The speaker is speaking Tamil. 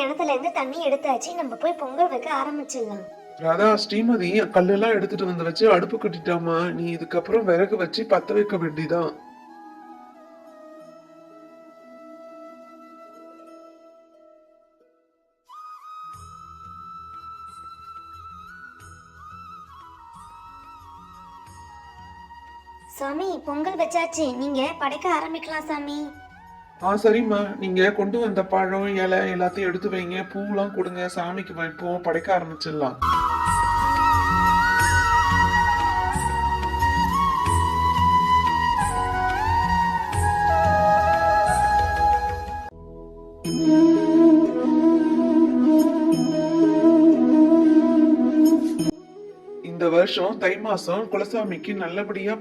கிணத்துல இருந்து தண்ணி எடுத்தாச்சு, நம்ம போய் பொங்கல் வைக்க ஆரம்பிச்சிடலாம். ராதா, ஸ்ரீமதி கல்லெல்லாம் எடுத்துட்டு வந்து வச்சு அடுப்பு கட்டிட்டாமா. நீ இதுக்கப்புறம் விறகு வச்சு பத்த வைக்க வேண்டியதான். சாமி, பொங்கல் வச்சாச்சு, நீங்க படைக்க ஆரம்பிக்கலாம் சாமி. சரிம்மா, நீங்க கொண்டு வந்த பழம் இலை எல்லாத்தையும் எடுத்து வைங்க. பூலாம் கொடுங்க, சாமிக்கு வைப்போம், படைக்க ஆரம்பிச்சிடலாம். இந்த வருஷம் தை மாசம் குலசாமிக்கு நல்லபடியா